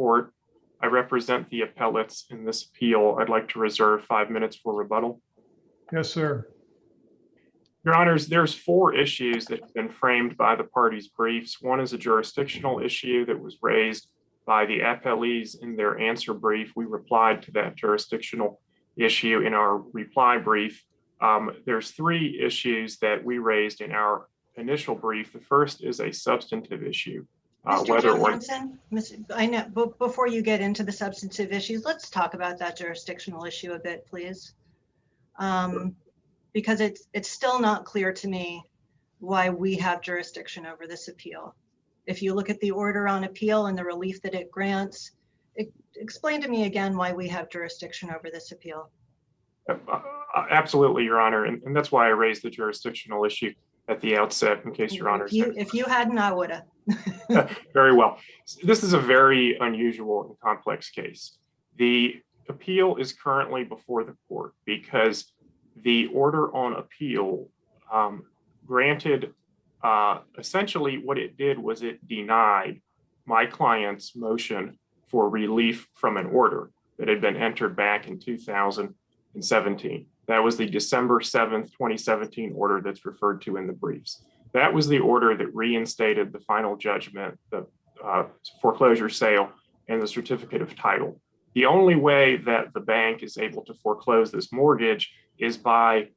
court. I represent the appellates in this appeal. I'd like to reserve 5 minutes for rebuttal. Yes, sir. Your Honors, there's 4 issues that have been framed by the parties' briefs. One is a jurisdictional issue that was raised by the appellees in their answer brief. We replied to that jurisdictional issue in our reply brief. There's 3 issues that we raised in our initial brief. The first is a substantive issue. Mr. Johansson, I know, but before you get into the substantive issues, let's talk about that jurisdictional issue a bit, please. Because it's still not clear to me why we have jurisdiction over this appeal. If you look at the order on appeal and the relief that it grants, explain to me again why we have jurisdiction over this appeal. Absolutely, Your Honor, and that's why I raised the jurisdictional issue at the outset, in case Your Honor. If you hadn't, I would have. Very well. This is a very unusual and complex case. The appeal is currently before the court because the order on appeal granted, essentially what it did was it denied my client's motion for relief from an order that had been entered back in 2017. That was the December 7th, 2017 order that's referred to in the briefs. That was the order that reinstated the final judgment, the foreclosure sale, and the certificate of title. The only way that the bank is able to foreclose this mortgage is by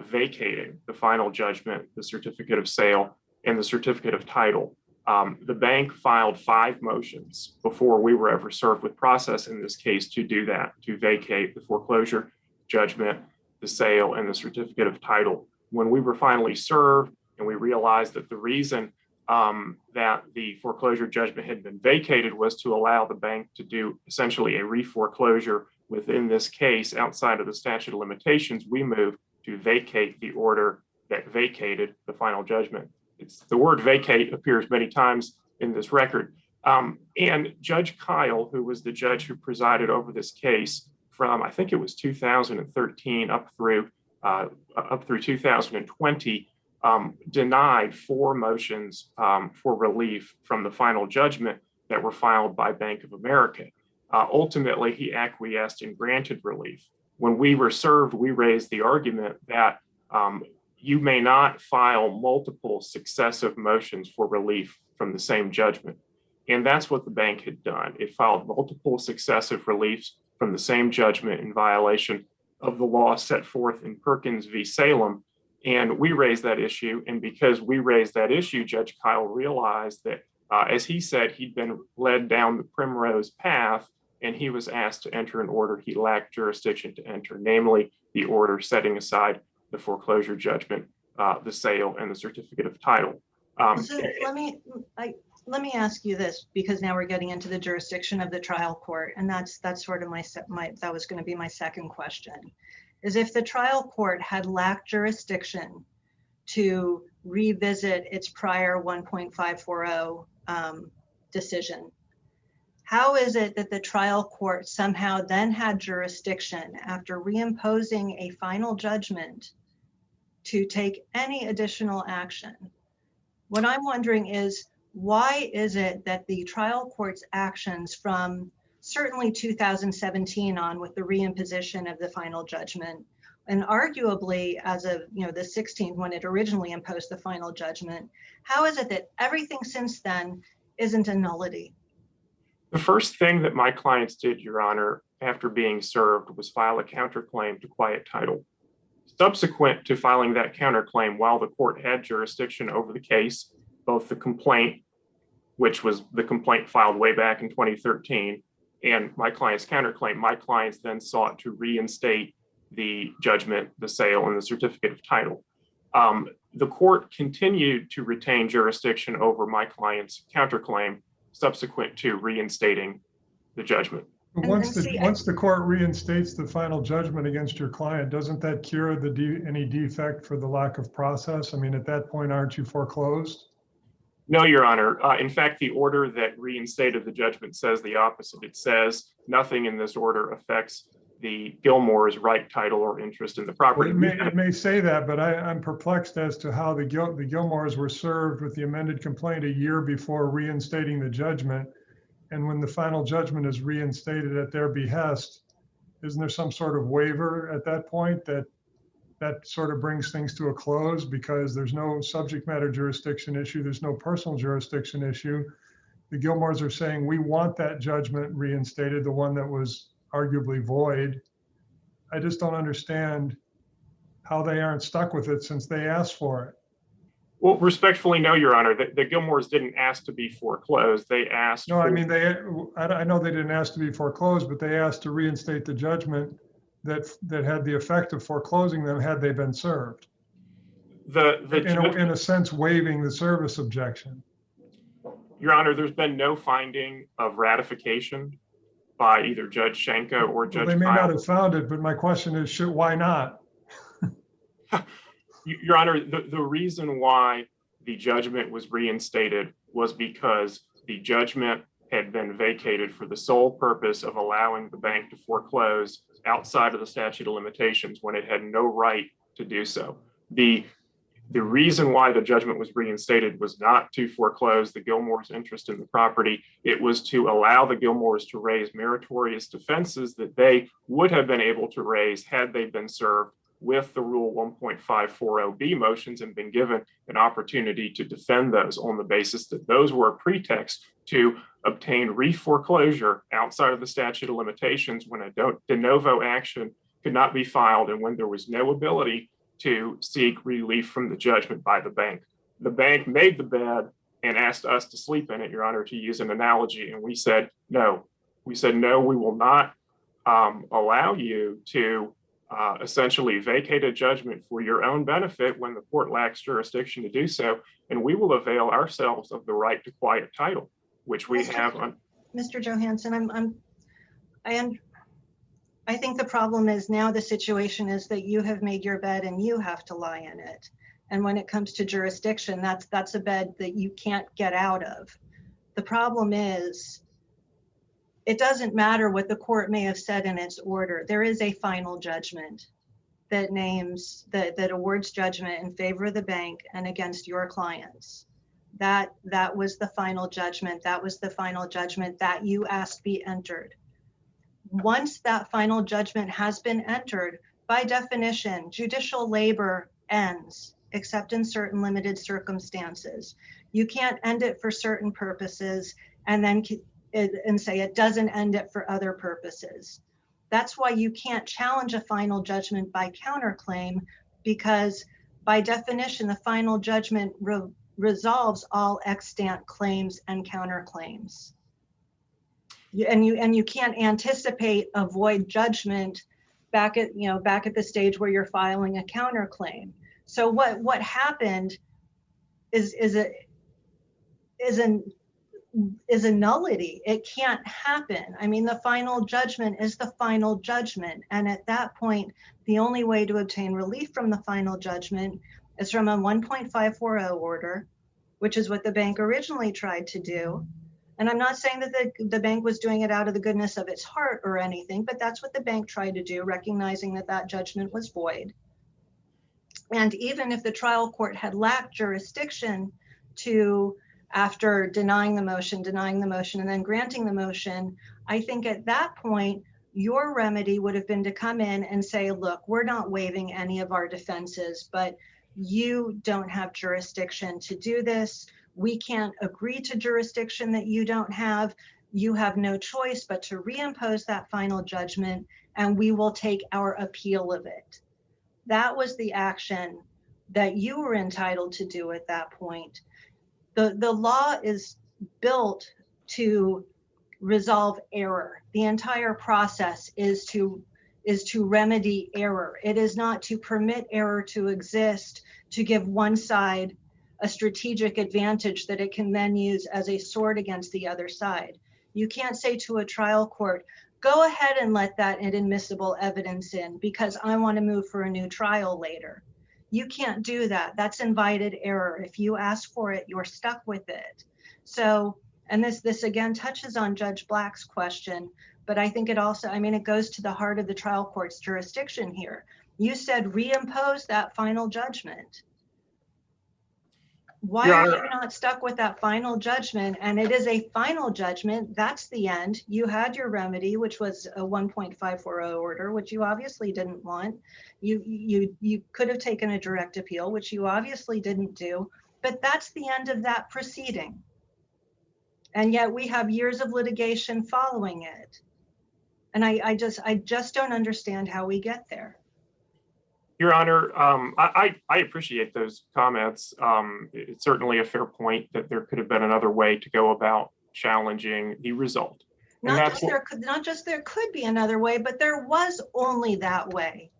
vacating the final judgment, the certificate of sale, and the certificate of title. The bank filed 5 motions before we were ever served with process in this case to do that, to vacate the foreclosure judgment, the sale, and the certificate of title. When we were finally served and we realized that the reason that the foreclosure judgment had been vacated was to allow the bank to do essentially a reforeclosure within this case outside of the statute of limitations, we moved to vacate the order that vacated the final judgment. The word vacate appears many times in this record. And Judge Kyle, who was the judge who presided over this case from, I think it was 2013 up through 2020, denied 4 motions for relief from the final judgment that were filed by Bank of America. Ultimately, he acquiesced and granted relief. When we were served, we raised the argument that you may not file multiple successive motions for relief from the same judgment. And that's what the bank had done. It filed multiple successive reliefs from the same judgment in violation of the law set forth in Perkins v. Salem. And we raised that issue. And because we raised that issue, Judge Kyle realized that, as he said, he'd been led down the primrose path and he was asked to enter an order he lacked jurisdiction to enter, namely the order setting aside the foreclosure judgment, the sale, and the certificate of title. So let me ask you this, because now we're getting into the jurisdiction of the trial court, and that's sort of that was going to be my second question, is if the trial court had lacked jurisdiction to revisit its prior 1.540 decision, how is it that the trial court somehow then had jurisdiction after reimposing a final judgment to take any additional action? What I'm wondering is, why is it that the trial court's actions from certainly 2017 on with the reimposition of the final judgment, and arguably as of the 16th when it originally imposed the final judgment, how is it that everything since then isn't a nullity? The first thing that my clients did, Your Honor, after being served was file a counterclaim to quiet title. Subsequent to filing that counterclaim, while the court had jurisdiction over the case, both the complaint, which was the complaint filed way back in 2013, and my client's counterclaim, my clients then sought to reinstate the judgment, the sale, and the certificate of title. The court continued to retain jurisdiction over my client's counterclaim subsequent to reinstating the judgment. Once the court reinstates the final judgment against your client, doesn't that cure any defect for the lack of process? I mean, at that point, aren't you foreclosed? No, Your Honor. In fact, the order that reinstated the judgment says the opposite. It says nothing in this order affects the Gilmore's right, title, or interest in the property. Well, it may say that, but I'm perplexed as to how the Gilmores were served with the amended complaint a year before reinstating the judgment. and when the final judgment is reinstated at their behest, isn't there some sort of waiver at that point that sort of brings things to a close because there's no subject matter jurisdiction issue, there's no personal jurisdiction issue. The Gilmores are saying, we want that judgment reinstated, the one that was arguably void. I just don't understand how they aren't stuck with it since they asked for it. Well, respectfully, no, Your Honor. The Gilmores didn't ask to be foreclosed. They asked. No, I mean, I know they didn't ask to be foreclosed, but they asked to reinstate the judgment that had the effect of foreclosing them had they been served. In a sense, waiving the service objection. Your Honor, there's been no finding of ratification by either Judge Shenko or Judge They may Kyle. not have found it, but my question is, why not? Your Honor, the reason why the judgment was reinstated was because the judgment had been vacated for the sole purpose of allowing the bank to foreclose outside of the statute of limitations when it had no right to do so. The reason why the judgment was reinstated was not to foreclose the Gilmores' interest in the property. It was to allow the Gilmores to raise meritorious defenses that they would have been able to raise had they been served with the Rule 1.540B motions and been given an opportunity to defend those on the basis that those were a pretext to obtain re-foreclosure outside of the statute of limitations when a de novo action could not be filed and when there was no ability to seek relief from the judgment by the bank. The bank made the bed and asked us to sleep in it, Your Honor, to use an analogy. And we said, no. We said, no, we will not allow you to essentially vacate a judgment for your own benefit when the court lacks jurisdiction to do so. And we will avail ourselves of the right to quiet title, which we have on. Mr. Johansson, I think the problem is now the situation is that you have made your bed and you have to lie in it. And when it comes to jurisdiction, that's a bed that you can't get out of. The problem is, it doesn't matter what the court may have said in its order. There is a final judgment that awards judgment in favor of the bank and against your clients. That was the final judgment. That was the final judgment that you asked be entered. Once that final judgment has been entered, by definition, judicial labor ends, except in certain limited circumstances. You can't end it for certain purposes and then say it doesn't end it for other purposes. That's why you can't challenge a final judgment by counterclaim, because by definition, the final judgment resolves all extant claims and counterclaims. And you can't anticipate a void judgment back at the stage where you're filing a counterclaim. So what happened is a nullity. It can't happen. I mean, the final judgment is the final judgment. And at that point, the only way to obtain relief from the final judgment is from a 1.540 order, which is what the bank originally tried to do. And I'm not saying that the bank was doing it out of the goodness of its heart or anything, but that's what the bank tried to do, recognizing that judgment was void. And even if the trial court had lacked jurisdiction to, after denying the motion, and then granting the motion, I think at that point, your remedy would have been to come in and say, look, we're not waiving any of our defenses, but you don't have jurisdiction to do this. We can't agree to jurisdiction that you don't have. You have no choice but to reimpose that final judgment, and we will take our appeal of it. That was the action that you were entitled to do at that point. The law is built to resolve error. The entire process is to remedy error. It is not to permit error to exist, to give one side a strategic advantage that it can then use as a sword against the other side. You can't say to a trial court, go ahead and let that inadmissible evidence in because I want to move for a new trial later. You can't do that. That's invited error. If you ask for it, you're stuck with it. So, and this again touches on Judge Black's question, but I think it also, it goes to the heart of the trial court's jurisdiction here. You said reimpose that final judgment. Why Your are Honor, you not stuck with that final judgment? And it is a final judgment. That's the end. You had your remedy, which was a 1.540 order, which you obviously didn't want. You could have taken a direct appeal, which you obviously didn't do, but that's the end of that proceeding. And yet we have years of litigation following it. And I just don't understand how we get there. Your Honor, I appreciate those comments. It's certainly a fair point that there could have been another way to go about challenging the result. And Not just there could be another way, but there was only that way.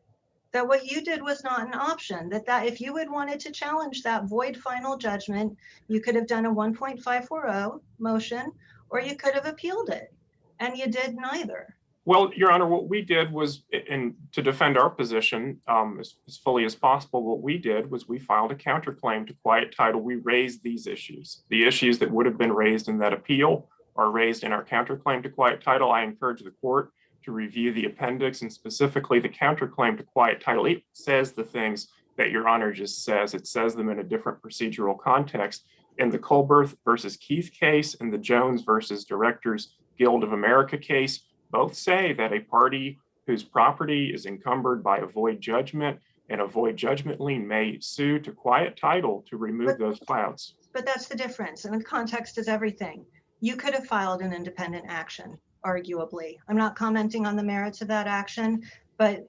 That what you did was not an option. That if you had wanted to challenge that void final judgment, you could have done a 1.540 motion, or you could have appealed it, and you did neither. Well, Your Honor, what we did was, and to defend our position as fully as possible, what we did was we filed a counterclaim to quiet title. We raised these issues. The issues that would have been raised in that appeal are raised in our counterclaim to quiet title. I encourage the court to review the appendix and specifically the counterclaim to quiet title. It says the things that Your Honor just says. It says them in a different procedural context. In the Colberth versus Keith case and the Jones versus Directors Guild of America case, both say that a party whose property is encumbered by a void judgment and a void judgment lien may sue to quiet title to remove those clouds. But that's the difference, and the context is everything. You could have filed an independent action, arguably. I'm not commenting on the merits of that action, but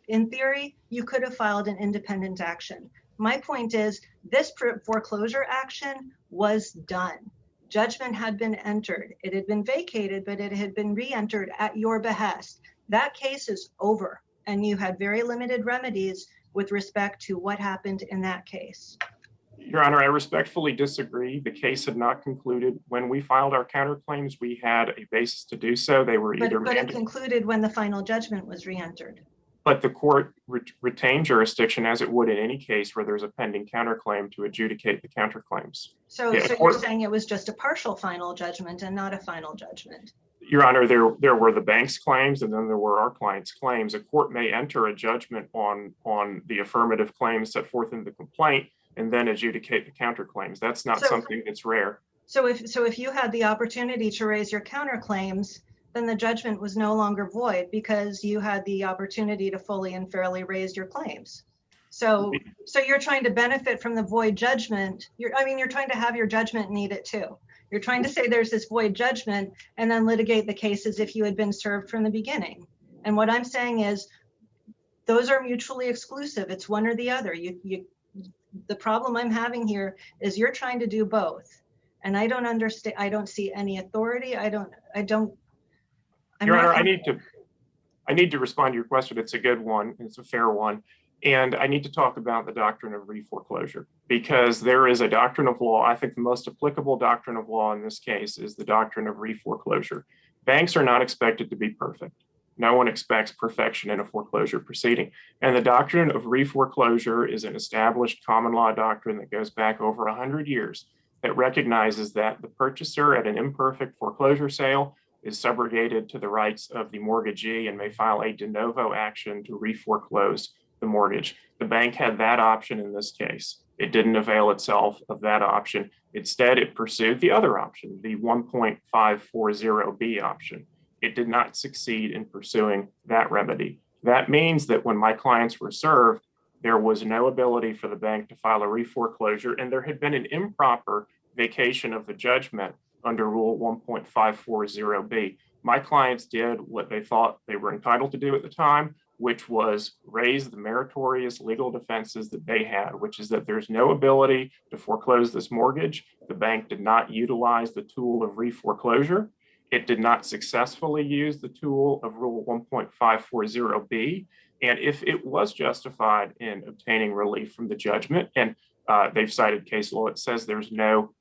in theory, you could have filed an independent action. My point is, this foreclosure action was done. Judgment had been entered. It had been vacated, but it had been re-entered at your behest. That case is over, and you had very limited remedies with respect to what happened in that case. Your Honor, I respectfully disagree. The case had not concluded. When we filed our counterclaims, we had a basis to do so. They were either But it concluded when the final judgment was re-entered. But the court retained jurisdiction, as it would in any case where there's a pending counterclaim, to adjudicate the counterclaims. So you're saying it was just a partial final judgment and not a final judgment? Your Honor, there were the bank's claims and then there were our client's claims. A court may enter a judgment on the affirmative claims set forth in the complaint and then adjudicate the counterclaims. That's not something that's rare. So if you had the opportunity to raise your counterclaims, then the judgment was no longer void because you had the opportunity to fully and fairly raise your claims. So you're trying to benefit from the void judgment. You're trying to have your judgment need it too. You're trying to say there's this void judgment and then litigate the case as if you had been served from the beginning. And what I'm saying is those are mutually exclusive. It's one or the other. The problem I'm having here is you're trying to do both. And I don't understand. I don't see any authority. Your Honor, I need to respond to your question. It's a good one. It's a fair one. And I need to talk about the doctrine of re-foreclosure because there is a doctrine of law. I think the most applicable doctrine of law in this case is the doctrine of re-foreclosure. Banks are not expected to be perfect. No one expects perfection in a foreclosure proceeding. And the doctrine of re-foreclosure is an established common law doctrine that goes back over 100 years that recognizes that the purchaser at an imperfect foreclosure sale is subrogated to the rights of the mortgagee and may file a de novo action to re-foreclose the mortgage. The bank had that option in this case. It didn't avail itself of that option. Instead, it pursued the other option, the 1.540B option. It did not succeed in pursuing that remedy. That means that when my clients were served, there was no ability for the bank to file a re-foreclosure, and there had been an improper vacation of the judgment under Rule 1.540B. My clients did what they thought they were entitled to do at the time, which was raise the meritorious legal defenses that they had, which is that there's no ability to foreclose this mortgage. The bank did not utilize the tool of re-foreclosure. It did not successfully use the tool of Rule 1.540B. And if it was justified in obtaining relief from the judgment, and they've cited case law, it says there's no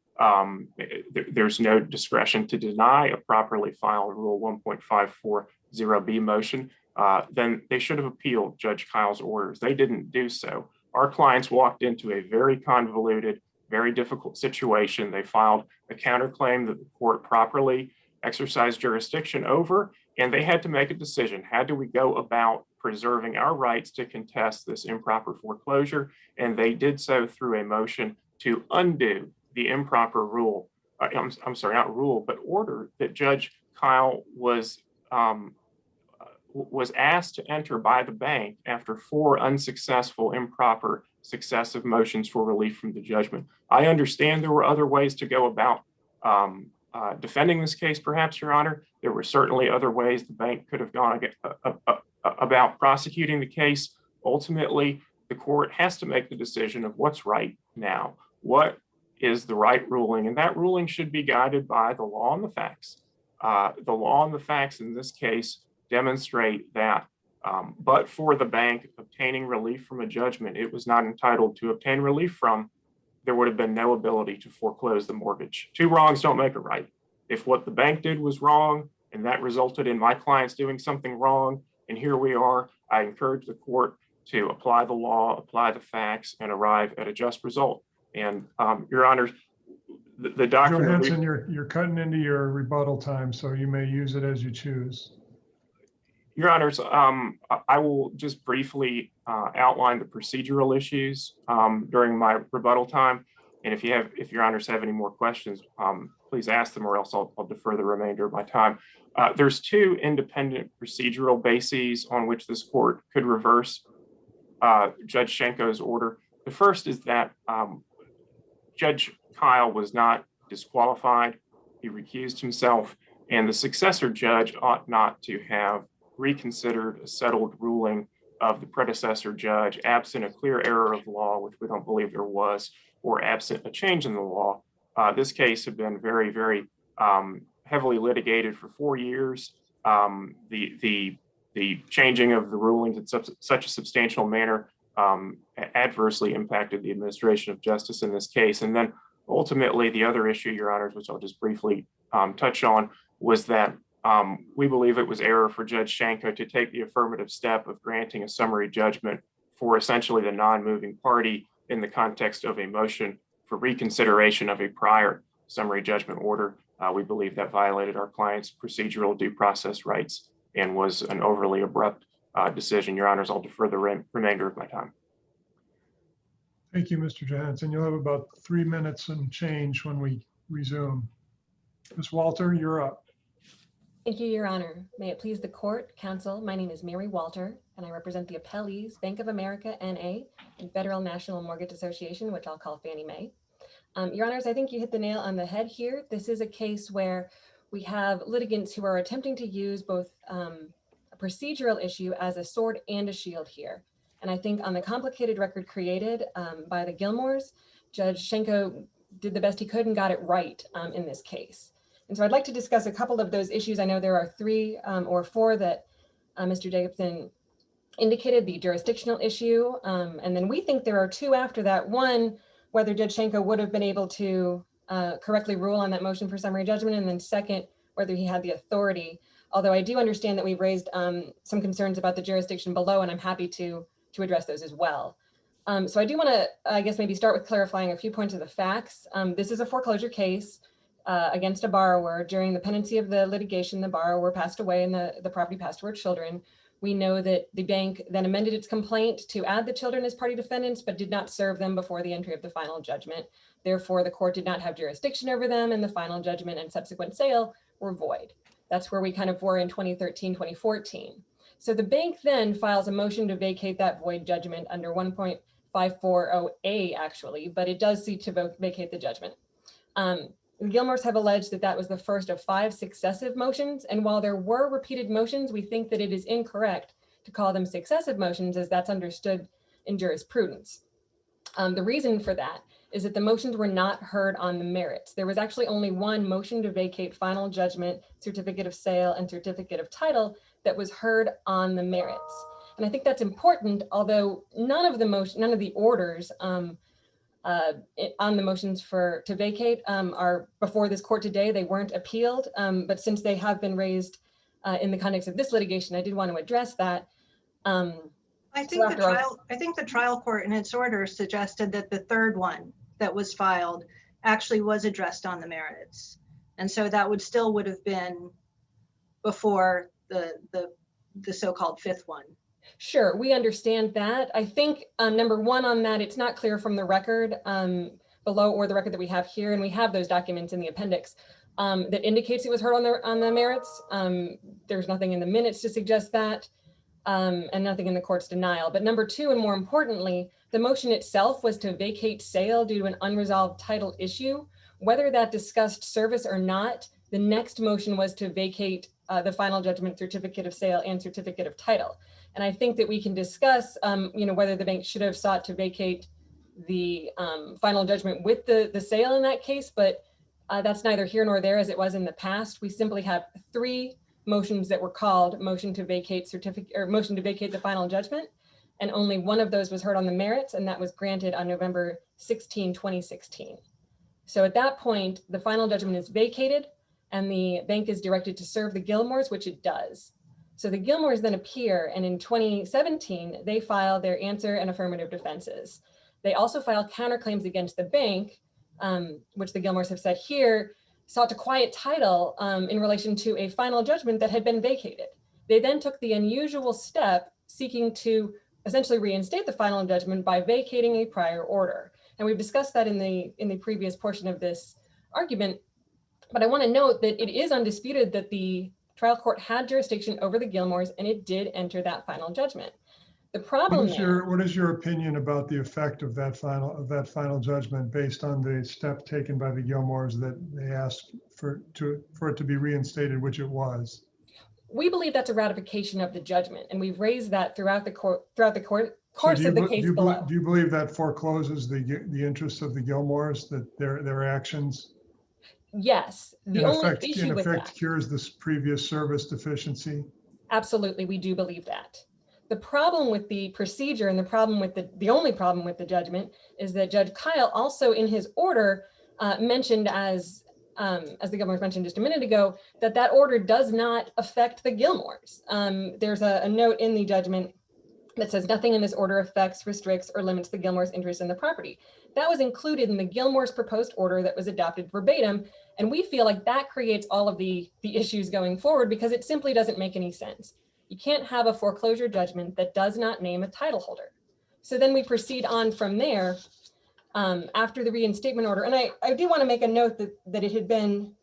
discretion to deny a properly filed Rule 1.540B motion, then they should have appealed Judge Kyle's orders. They didn't do so. Our clients walked into a very convoluted, very difficult situation. They filed a counterclaim that the court properly exercised jurisdiction over, and they had to make a decision. How do we go about preserving our rights to contest this improper foreclosure? And they did so through a motion to undo the improper rule. I'm sorry, not rule, but order that Judge Kyle was asked to enter by the bank after 4 unsuccessful, improper, successive motions for relief from the judgment. I understand there were other ways to go about defending this case, perhaps, Your Honor. There were certainly other ways the bank could have gone about prosecuting the case. Ultimately, the court has to make the decision of what's right now. What is the right ruling? And that ruling should be guided by the law and the facts. The law and the facts in this case demonstrate that, but for the bank obtaining relief from a judgment it was not entitled to obtain relief from, there would have been no ability to foreclose the mortgage. 2 wrongs don't make a right. If what the bank did was wrong and that resulted in my clients doing something wrong, and here we are, I encourage the court to apply the law, apply the facts, and arrive at a just result. And Your Honor, the document— Johansen, you're cutting into your rebuttal time, so you may use it as you choose. Your Honors, I will just briefly outline the procedural issues during my rebuttal time. And if Your Honors have any more questions, please ask them, or else I'll defer the remainder of my time. There's 2 independent procedural bases on which this court could reverse Judge Shenko's order. The first is that Judge Kyle was not disqualified. He recused himself, and the successor judge ought not to have reconsidered a settled ruling of the predecessor judge, absent a clear error of law, which we don't believe there was, or absent a change in the law. This case had been very, very heavily litigated for 4 years. The changing of the rulings in such a substantial manner adversely impacted the administration of justice in this case. And then ultimately, the other issue, Your Honors, which I'll just briefly touch on, was that we believe it was error for Judge Shenko to take the affirmative step of granting a summary judgment for essentially the non-moving party in the context of a motion for reconsideration of a prior summary judgment order. We believe that violated our client's procedural due process rights and was an overly abrupt decision. Your Honors, I'll defer the remainder of my time. Thank you, Mr. Johansen. You'll have about 3 minutes and change when we resume. Ms. Walter, you're up. Thank you, Your Honor. May it please the court, counsel, my name is Mary Walter, and I represent the appellees, Bank of America, N.A., and Federal National Mortgage Association, which I'll call Fannie Mae. Your Honors, I think you hit the nail on the head here. This is a case where we have litigants who are attempting to use both a procedural issue as a sword and a shield here. And I think on the complicated record created by the Gilmores, Judge Shenko did the best he could and got it right in this case. And so I'd like to discuss a couple of those issues. I know there are 3 or 4 that Mr. Jacobson indicated, the jurisdictional issue. And then we think there are 2 after that. One, whether Judge Shenko would have been able to correctly rule on that motion for summary judgment. And then second, whether he had the authority. Although I do understand that we've raised some concerns about the jurisdiction below, and I'm happy to address those as well. So I do want to, I guess, maybe start with clarifying a few points of the facts. This is a foreclosure case against a borrower. During the pendency of the litigation, the borrower passed away and the property passed to her children. We know that the bank then amended its complaint to add the children as party defendants, but did not serve them before the entry of the final judgment. Therefore, the court did not have jurisdiction over them, and the final judgment and subsequent sale were void. That's where we kind of were in 2013, 2014. So the bank then files a motion to vacate that void judgment under 1.540A actually, but it does seek to vacate the judgment. The Gilmores have alleged that that was the first of 5 successive motions. And while there were repeated motions, we think that it is incorrect to call them successive motions, as that's understood in jurisprudence. The reason for that is that the motions were not heard on the merits. There was actually only one motion to vacate final judgment, certificate of sale, and certificate of title that was heard on the merits. And I think that's important, although none of the orders on the motions to vacate are before this court today. They weren't appealed, but since they have been raised in the context of this litigation, I did want to address that. I think the trial court in its order suggested that the third one that was filed actually was addressed on the merits. And so that would have been before the so-called 5th one. Sure, we understand that. I think number one on that, it's not clear from the record below or the record that we have here, and we have those documents in the appendix, that indicates it was heard on the merits. There's nothing in the minutes to suggest that, and nothing in the court's denial. But number two, and more importantly, the motion itself was to vacate sale due to an unresolved title issue. Whether that discussed service or not, the next motion was to vacate the final judgment, certificate of sale, and certificate of title. And I think that we can discuss, whether the bank should have sought to vacate the final judgment with the sale in that case, but that's neither here nor there as it was in the past. We simply have three motions that were called motion to vacate motion to vacate the final judgment, and only one of those was heard on the merits, and that was granted on November 16, 2016. So at that point, the final judgment is vacated and the bank is directed to serve the Gilmores, which it does. So the Gilmores then appear, and in 2017, they file their answer and affirmative defenses. They also file counterclaims against the bank, which the Gilmores have said here, sought to quiet title in relation to a final judgment that had been vacated. They then took the unusual step seeking to essentially reinstate the final judgment by vacating a prior order. And we've discussed that in the previous portion of this argument, but I want to note that it is undisputed that the trial court had jurisdiction over the Gilmores, and it did enter that final judgment. The problem what is your opinion about the effect of that final judgment based on the step taken by the Gilmores that they asked for it to be reinstated, which it was? We believe that's a ratification of the judgment, and we've raised that throughout the course of the case below. Do you believe that forecloses the interests of the Gilmores, that their actions? Yes. The only issue with that, in effect, cures this previous service deficiency? Absolutely, we do believe that. The problem with the procedure and the only problem with the judgment is that Judge Kyle also in his order mentioned, as the Gilmores mentioned just a minute ago, that order does not affect the Gilmores. There's a note in the judgment that says nothing in this order affects, restricts, or limits the Gilmores' interest in the property. That was included in the Gilmores' proposed order that was adopted verbatim, and we feel like that creates all of the issues going forward because it simply doesn't make any sense. You can't have a foreclosure judgment that does not name a title holder. So then we proceed on from there after the reinstatement order. And I do want to make a note that it had been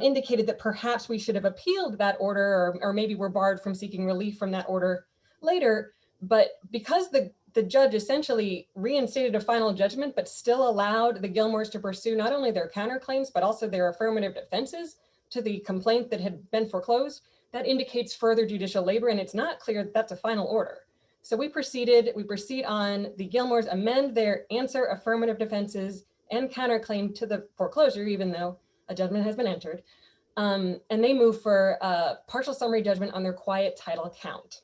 indicated that perhaps we should have appealed that order, or maybe we're barred from seeking relief from that order later. But because the judge essentially reinstated a final judgment, but still allowed the Gilmores to pursue not only their counterclaims, but also their affirmative defenses to the complaint that had been foreclosed, that indicates further judicial labor, and it's not clear that that's a final order. So we proceed on, the Gilmores amend their answer, affirmative defenses, and counterclaim to the foreclosure, even though a judgment has been entered. And they move for a partial summary judgment on their quiet title count.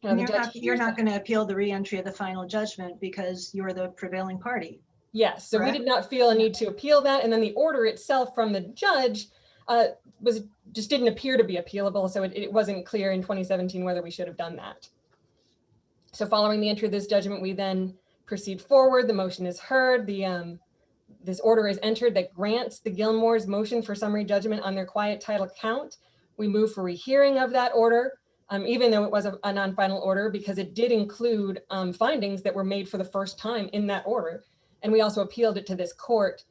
Now, you're not going to appeal the reentry of the final judgment because you're the prevailing party. Yes, so correct? We did not feel a need to appeal that. And then the order itself from the judge just didn't appear to be appealable. So it wasn't clear in 2017 whether we should have done that. So following the entry of this judgment, we then proceed forward. The motion is heard. This order is entered that grants the Gilmores' motion for summary judgment on their quiet title count. We move for rehearing of that order, even though it was a non-final order, because it did include findings that were made for the first time in that order. And we also appealed it to this court.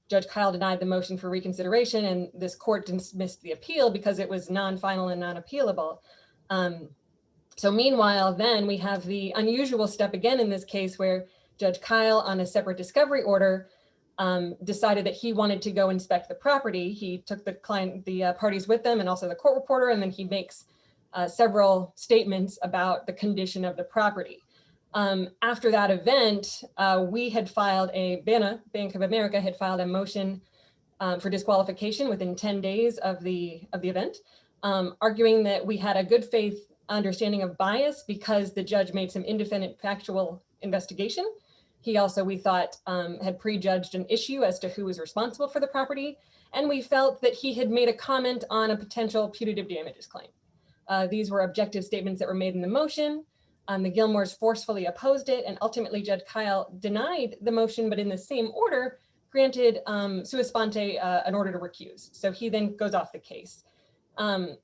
Judge Kyle denied the motion for reconsideration, and this court dismissed the appeal because it was non-final and non-appealable. So meanwhile, then we have the unusual step again in this case where Judge Kyle, on a separate discovery order, decided that he wanted to go inspect the property. He took the parties with them and also the court reporter, and then he makes several statements about the condition of the property. After that event, we had filed BANA, Bank of America, had filed a motion for disqualification within 10 days of the event, arguing that we had a good faith understanding of bias because the judge made some independent factual investigation. He also, we thought, had prejudged an issue as to who was responsible for the property. And we felt that he had made a comment on a potential punitive damages claim. These were objective statements that were made in the motion. The Gilmores forcefully opposed it, and ultimately Judge Kyle denied the motion, but in the same order, granted sua sponte an order to recuse. So he then goes off the case. Now,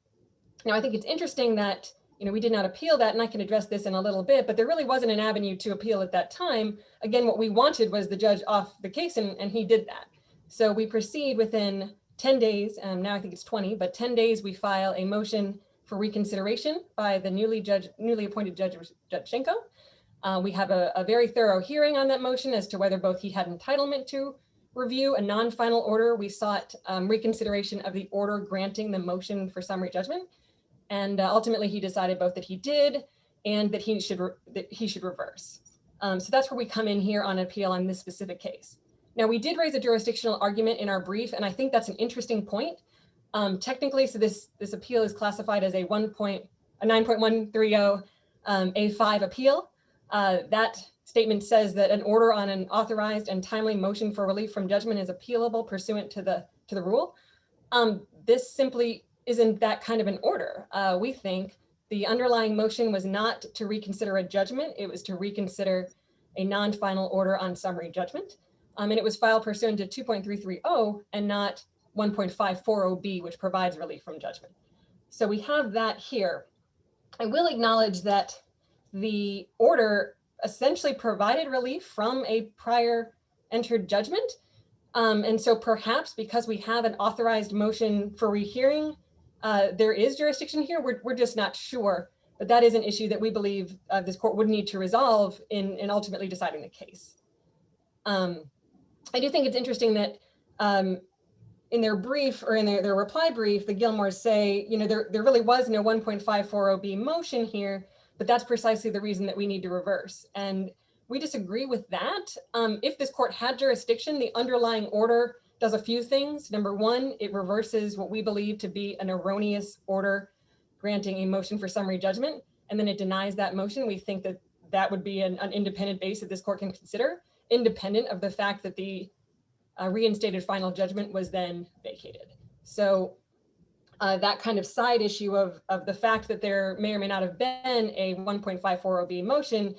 I think it's interesting that we did not appeal that, and I can address this in a little bit, but there really wasn't an avenue to appeal at that time. Again, what we wanted was the judge off the case, and he did that. So we proceed within 10 days, now I think it's 20, but 10 days we file a motion for reconsideration by the newly appointed Judge Schenko. We have a very thorough hearing on that motion as to whether both he had entitlement to review a non-final order. We sought reconsideration of the order granting the motion for summary judgment. And ultimately he decided both that he did and that he should reverse. So that's where we come in here on appeal on this specific case. Now, we did raise a jurisdictional argument in our brief, and I think that's an interesting point. Technically, so this appeal is classified as a 9.130 A5 appeal. That statement says that an order on an authorized and timely motion for relief from judgment is appealable pursuant to the rule. This simply isn't that kind of an order. We think the underlying motion was not to reconsider a judgment. It was to reconsider a non-final order on summary judgment. And it was filed pursuant to 2.330 and not 1.540B, which provides relief from judgment. So we have that here. I will acknowledge that the order essentially provided relief from a prior entered judgment. And so perhaps because we have an authorized motion for rehearing, there is jurisdiction here. We're just not sure, but that is an issue that we believe this court would need to resolve in ultimately deciding the case. I do think it's interesting that in their brief or in their reply brief, the Gilmores say, there really was no 1.540B motion here, but that's precisely the reason that we need to reverse. And we disagree with that. If this court had jurisdiction, the underlying order does a few things. Number one, it reverses what we believe to be an erroneous order granting a motion for summary judgment, and then it denies that motion. We think that that would be an independent base that this court can consider, independent of the fact that the reinstated final judgment was then vacated. So that kind of side issue of the fact that there may or may not have been a 1.540B motion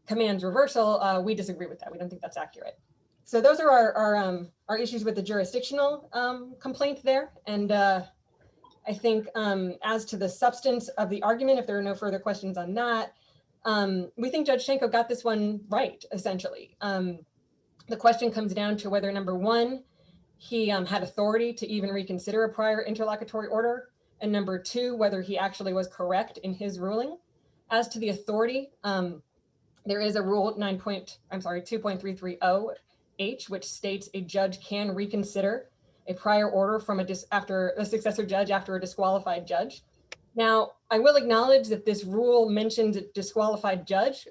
commands reversal. We disagree with that. We don't think that's accurate. So those are our issues with the jurisdictional complaint there. And I think as to the substance of the argument, if there are no further questions on that, we think Judge Schenko got this one right, essentially. The question comes down to whether, number one, he had authority to even reconsider a prior interlocutory order, and number two, whether he actually was correct in his ruling. As to the authority, there is a rule 2.330H, which states a judge can reconsider a prior order from after a successor judge after a disqualified judge. Now, I will acknowledge that this rule mentions a disqualified judge,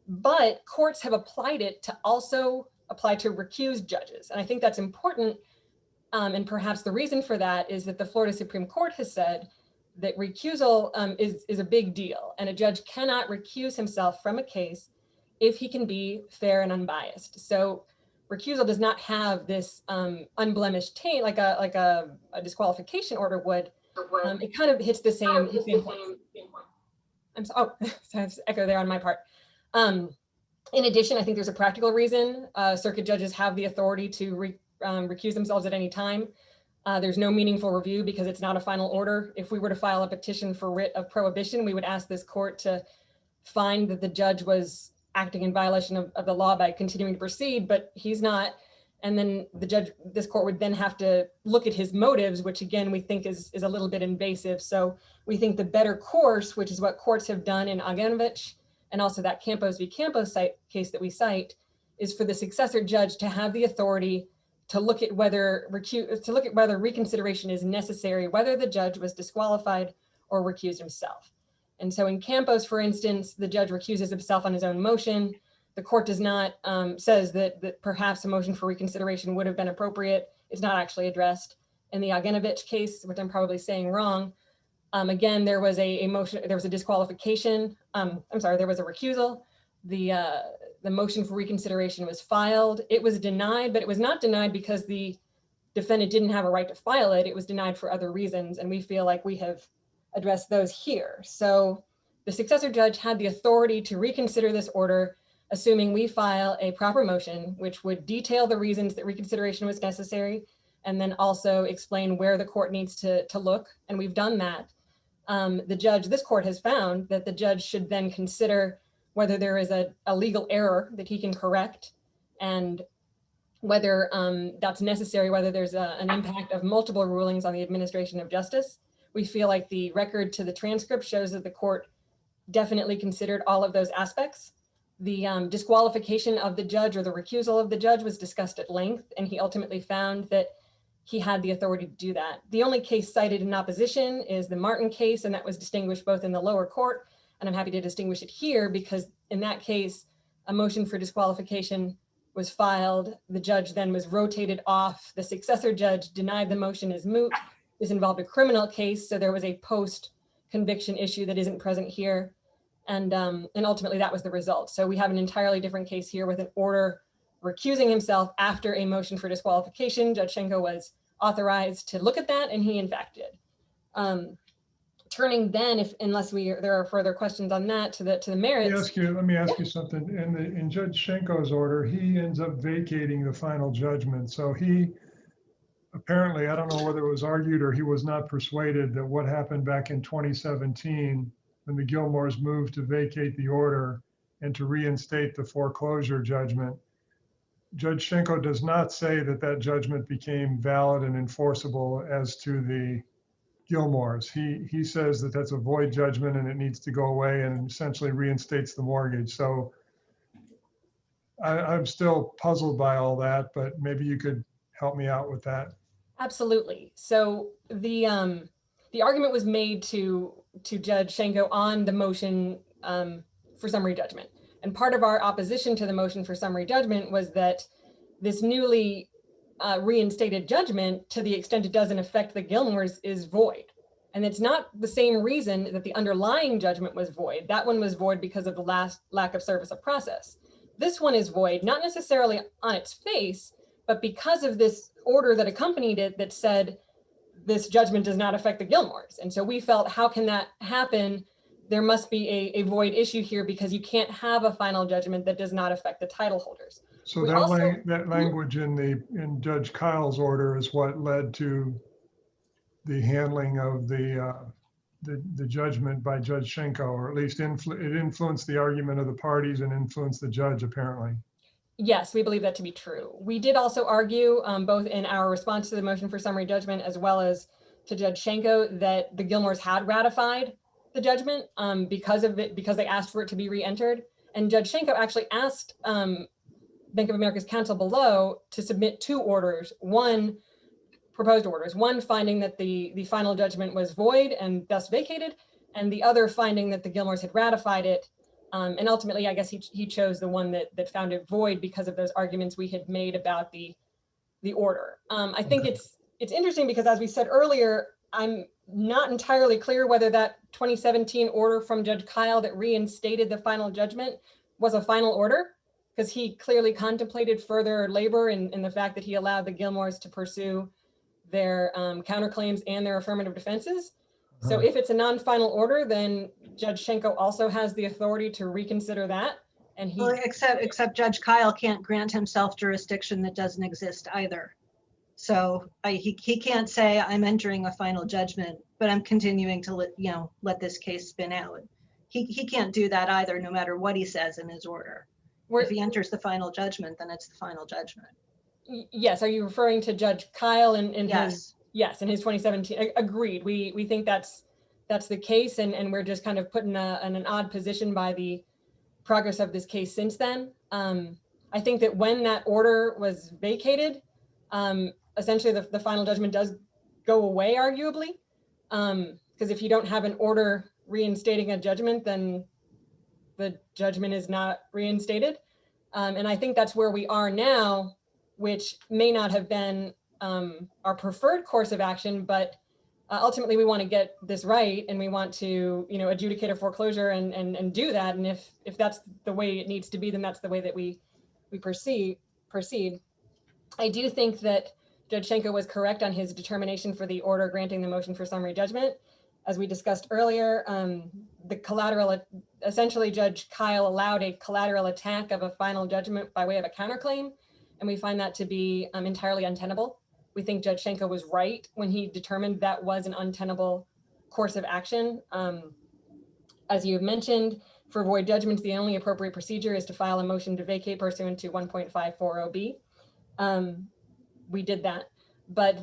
but courts have applied it to also apply to recused judges. And I think that's important. And perhaps the reason for that is that the Florida Supreme Court has said that recusal is a big deal, and a judge cannot recuse himself from a case if he can be fair and unbiased. So recusal does not have this unblemished taint like a disqualification order would. It kind of hits the same point. I'm sorry, so I have to echo there on my part. In addition, I think there's a practical reason. Circuit judges have the authority to recuse themselves at any time. There's no meaningful review because it's not a final order. If we were to file a petition for writ of prohibition, we would ask this court to find that the judge was acting in violation of the law by continuing to proceed, but he's not. And then this court would then have to look at his motives, which again, we think is a little bit invasive. So we think the better course, which is what courts have done in Aganovich, and also that Campos v. Campos case that we cite, is for the successor judge to have the authority to look at whether reconsideration is necessary, whether the judge was disqualified or recused himself. And so in Campos, for instance, the judge recuses himself on his own motion. The court does not, says that perhaps a motion for reconsideration would have been appropriate. It's not actually addressed. In the Aganovich case, which I'm probably saying wrong, again, there was a motion, there was a disqualification. There was a recusal. The motion for reconsideration was filed. It was denied, but it was not denied because the defendant didn't have a right to file it. It was denied for other reasons. And we feel like we have addressed those here. So the successor judge had the authority to reconsider this order, assuming we file a proper motion, which would detail the reasons that reconsideration was necessary, and then also explain where the court needs to look. And we've done that. this court has found that the judge should then consider whether there is a legal error that he can correct, and whether that's necessary, whether there's an impact of multiple rulings on the administration of justice. We feel like the record to the transcript shows that the court definitely considered all of those aspects. The disqualification of the judge or the recusal of the judge was discussed at length, and he ultimately found that he had the authority to do that. The only case cited in opposition is the Martin case, and that was distinguished both in the lower court, and I'm happy to distinguish it here because in that case, a motion for disqualification was filed. The judge then was rotated off. The successor judge denied the motion as moot. This involved a criminal case, so there was a post-conviction issue that isn't present here. And ultimately that was the result. So we have an entirely different case here with an order recusing himself after a motion for disqualification. Judge Shenko was authorized to look at that, and he in fact did. Turning then, unless there are further questions on that, to the merits. Let me ask you something. In Judge Shenko's order, he ends up vacating the final judgment. So he apparently, I don't know whether it was argued or he was not persuaded that what happened back in 2017 when the Gilmores moved to vacate the order and to reinstate the foreclosure judgment, Judge Shenko does not say that that judgment became valid and enforceable as to the Gilmores. He says that that's a void judgment and it needs to go away, and essentially reinstates the mortgage. So I'm still puzzled by all that, but maybe you could help me out with that. Absolutely. So the argument was made to Judge Shenko on the motion for summary judgment. And part of our opposition to the motion for summary judgment was that this newly reinstated judgment, to the extent it doesn't affect the Gilmores, is void. And it's not the same reason that the underlying judgment was void. That one was void because of the lack of service of process. This one is void, not necessarily on its face, but because of this order that accompanied it that said this judgment does not affect the Gilmores. And so we felt, how can that happen? There must be a void issue here because you can't have a final judgment that does not affect the title holders. So that language in Judge Kyle's order is what led to the handling of the judgment by Judge Shenko, or at least it influenced the argument of the parties and influenced the judge, apparently. Yes, we believe that to be true. We did also argue, both in our response to the motion for summary judgment as well as to Judge Shenko, that the Gilmores had ratified the judgment because they asked for it to be re-entered. And Judge Shenko actually asked Bank of America's counsel below to submit two proposed orders, one finding that the final judgment was void and thus vacated, and the other finding that the Gilmores had ratified it. And ultimately, I guess he chose the one that found it void because of those arguments we had made about the order. I think it's interesting because, as we said earlier, I'm not entirely clear whether that 2017 order from Judge Kyle that reinstated the final judgment was a final order, because he clearly contemplated further labor in the fact that he allowed the Gilmores to pursue their counterclaims and their affirmative defenses. So if it's a non-final order, then Judge Shenko also has the authority to reconsider that. And except Judge Kyle can't grant himself jurisdiction that doesn't exist either. So he can't say, I'm entering a final judgment, but I'm continuing to let this case spin out. He can't do that either, no matter what he says in his order. If he enters the final judgment, then it's the final judgment. Yes. Are you referring to Judge Kyle in yes. Yes, in his 2017, agreed. We think that's the case, and we're just kind of put in an odd position by the progress of this case since then. I think that when that order was vacated, essentially the final judgment does go away, arguably, because if you don't have an order reinstating a judgment, then the judgment is not reinstated. And I think that's where we are now, which may not have been our preferred course of action, but ultimately we want to get this right, and we want to, adjudicate a foreclosure and do that. And if that's the way it needs to be, then that's the way that we proceed. I do think that Judge Shenko was correct on his determination for the order granting the motion for summary judgment. As we discussed earlier, the collateral, essentially Judge Kyle allowed a collateral attack of a final judgment by way of a counterclaim, and we find that to be entirely untenable. We think Judge Shenko was right when he determined that was an untenable course of action. As you've mentioned, for void judgments, the only appropriate procedure is to file a motion to vacate pursuant to 1.540B. We did that, but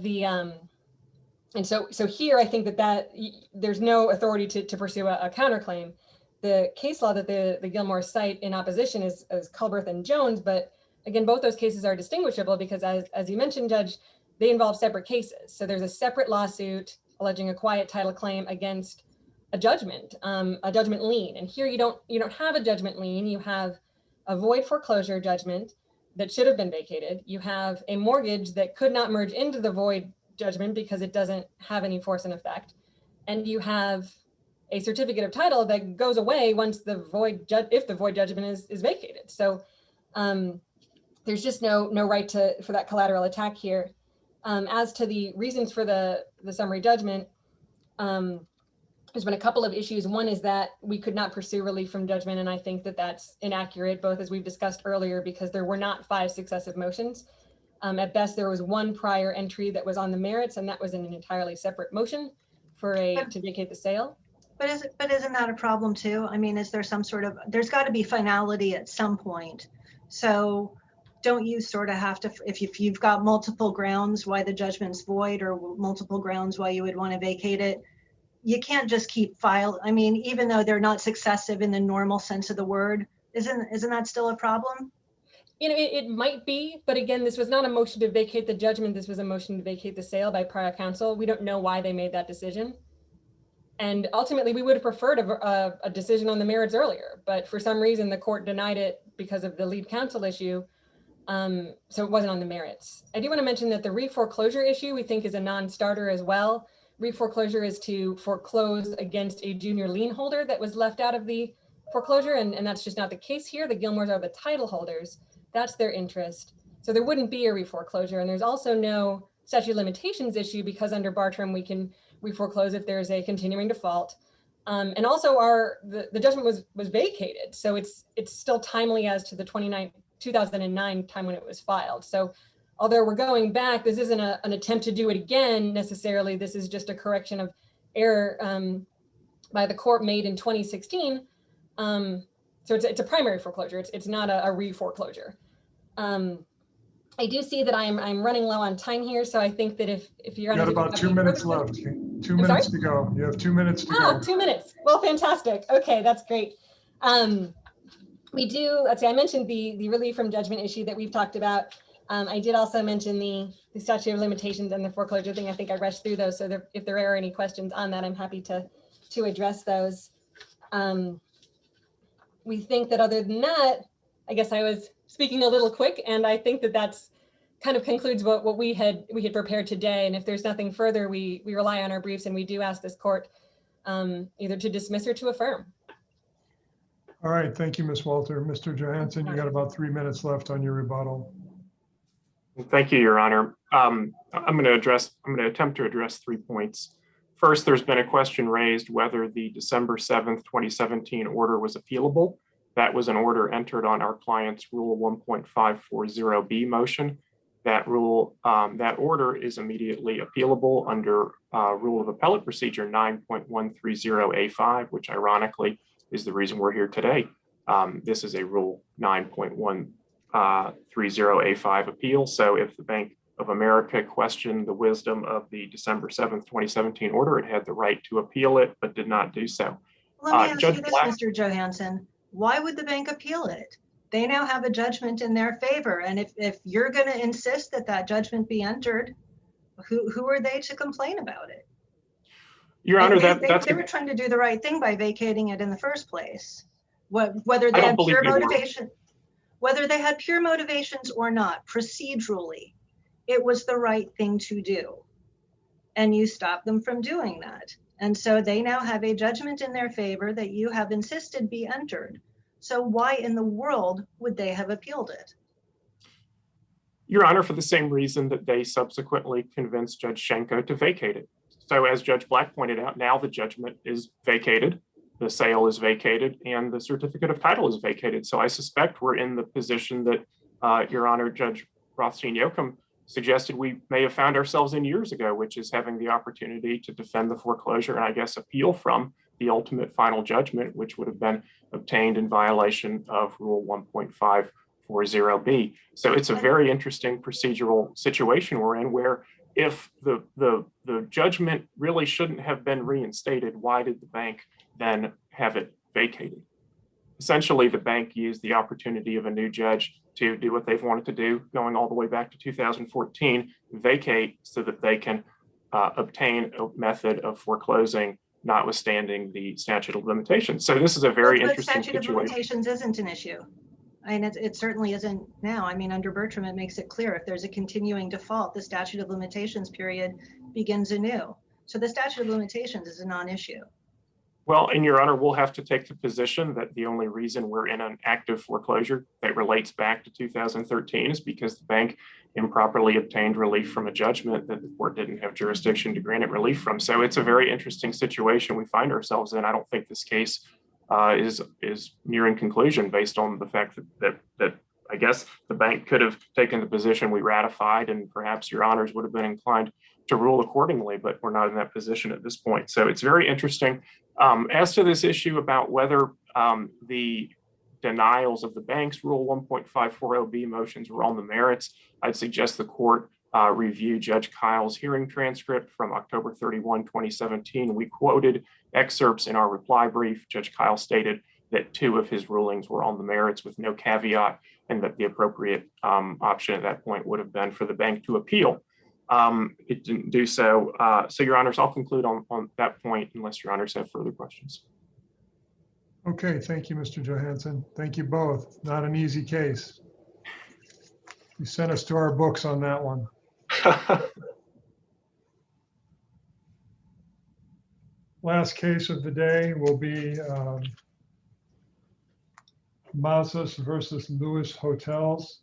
and so here I think that there's no authority to pursue a counterclaim. The case law that the Gilmore cite in opposition is Culberth and Jones, but again, both those cases are distinguishable because as you mentioned, Judge, they involve separate cases. So there's a separate lawsuit alleging a quiet title claim against a judgment lien. And here you don't have a judgment lien. You have a void foreclosure judgment that should have been vacated. You have a mortgage that could not merge into the void judgment because it doesn't have any force and effect. And you have a certificate of title that goes away once if the void judgment is vacated. So there's just no right for that collateral attack here. As to the reasons for the summary judgment, there's been a couple of issues. One is that we could not pursue relief from judgment, and I think that that's inaccurate, both as we've discussed earlier, because there were not 5 successive motions. At best, there was one prior entry that was on the merits, and that was in an entirely separate motion to vacate the sale. But isn't that a problem too? I mean, is there some sort of, there's got to be finality at some point. So don't you sort of have to, if you've got multiple grounds why the judgment's void or multiple grounds why you would want to vacate it, you can't just keep I mean, even though they're not successive in the normal sense of the word, isn't that still a problem? It might be, but again, this was not a motion to vacate the judgment. This was a motion to vacate the sale by prior counsel. We don't know why they made that decision. And ultimately, we would have preferred a decision on the merits earlier, but for some reason, the court denied it because of the lead counsel issue. So it wasn't on the merits. I do want to mention that the re-foreclosure issue we think is a non-starter as well. Re-foreclosure is to foreclose against a junior lien holder that was left out of the foreclosure, and that's just not the case here. The Gilmores are the title holders. That's their interest. So there wouldn't be a re-foreclosure, and there's also no statute of limitations issue because under Bartram, we can re-foreclose if there's a continuing default. And also the judgment was vacated. So it's still timely as to the 2009 time when it was filed. So although we're going back, this isn't an attempt to do it again necessarily. This is just a correction of error by the court made in 2016. So it's a primary foreclosure. It's not a re-foreclosure. I do see that I'm running low on time here, so I think that if you're got about 2 minutes left. 2 minutes to go. You have 2 minutes to go. 2 minutes. Well, fantastic. Okay, that's great. We do. Let's see. I mentioned the relief from judgment issue that we've talked about. I did also mention the statute of limitations and the foreclosure thing. I think I rushed through those, so if there are any questions on that, I'm happy to address those. We think that other than that, I guess I was speaking a little quick, and I think that that's kind of concludes what we had prepared today. And if there's nothing further, we rely on our briefs, and we do ask this court either to dismiss or to affirm. All right, thank you, Ms. Walter. Mr. Johansson, you got about 3 minutes left on your rebuttal. Thank you, Your Honor. I'm going to attempt to address 3 points. First, there's been a question raised whether the December 7th, 2017 order was appealable. That was an order entered on our client's Rule 1.540B motion. That order is immediately appealable under Rule of Appellate Procedure 9.130A5, which ironically is the reason we're here today. This is a Rule 9.130A5 appeal. So if the Bank of America questioned the wisdom of the December 7th, 2017 order, it had the right to appeal it, but did not do so. Let me ask you this, Mr. Johansson. Why would the bank appeal it? They now have a judgment in their favor. And if you're going to insist that judgment be entered, who are they to complain about it? Your Honor, they were trying to do the right thing by vacating it in the first place. Whether they had pure motivation, whether they had pure motivations or not, procedurally, it was the right thing to do. And you stopped them from doing that. And so they now have a judgment in their favor that you have insisted be entered. So why in the world would they have appealed it? Your Honor, for the same reason that they subsequently convinced Judge Schenko to vacate it. So as Judge Black pointed out, now the judgment is vacated, the sale is vacated, and the certificate of title is vacated. So I suspect we're in the position that Your Honor, Judge Rothstein-Yoakum suggested we may have found ourselves in years ago, which is having the opportunity to defend the foreclosure and I guess appeal from the ultimate final judgment, which would have been obtained in violation of Rule 1.540B. So it's a very interesting procedural situation we're in, where if the judgment really shouldn't have been reinstated, why did the bank then have it vacated? Essentially, the bank used the opportunity of a new judge to do what they've wanted to do, going all the way back to 2014, vacate so that they can obtain a method of foreclosing, notwithstanding the statute of limitations. So this is a very interesting Statute of situation. limitations isn't an issue. I mean, it certainly isn't now. I mean, under Bertram, it makes it clear if there's a continuing default, the statute of limitations period begins anew. So the statute of limitations is a non-issue. Well, and Your Honor, we'll have to take the position that the only reason we're in an active foreclosure that relates back to 2013 is because the bank improperly obtained relief from a judgment that the court didn't have jurisdiction to grant it relief from. So it's a very interesting situation we find ourselves in. I don't think this case is nearing conclusion based on the fact that I guess the bank could have taken the position we ratified, and perhaps Your Honors would have been inclined to rule accordingly, but we're not in that position at this point. So it's very interesting. As to this issue about whether the denials of the bank's Rule 1.540B motions were on the merits, I'd suggest the court review Judge Kyle's hearing transcript from October 31, 2017. We quoted excerpts in our reply brief. Judge Kyle stated that 2 of his rulings were on the merits with no caveat, and that the appropriate option at that point would have been for the bank to appeal. It didn't do so. So Your Honors, I'll conclude on that point unless Your Honors have further questions. Okay, thank you, Mr. Johansson. Thank you both. Not an easy case. You sent us to our books on that one. Last case of the day will be Mazas versus Lewis Hotels.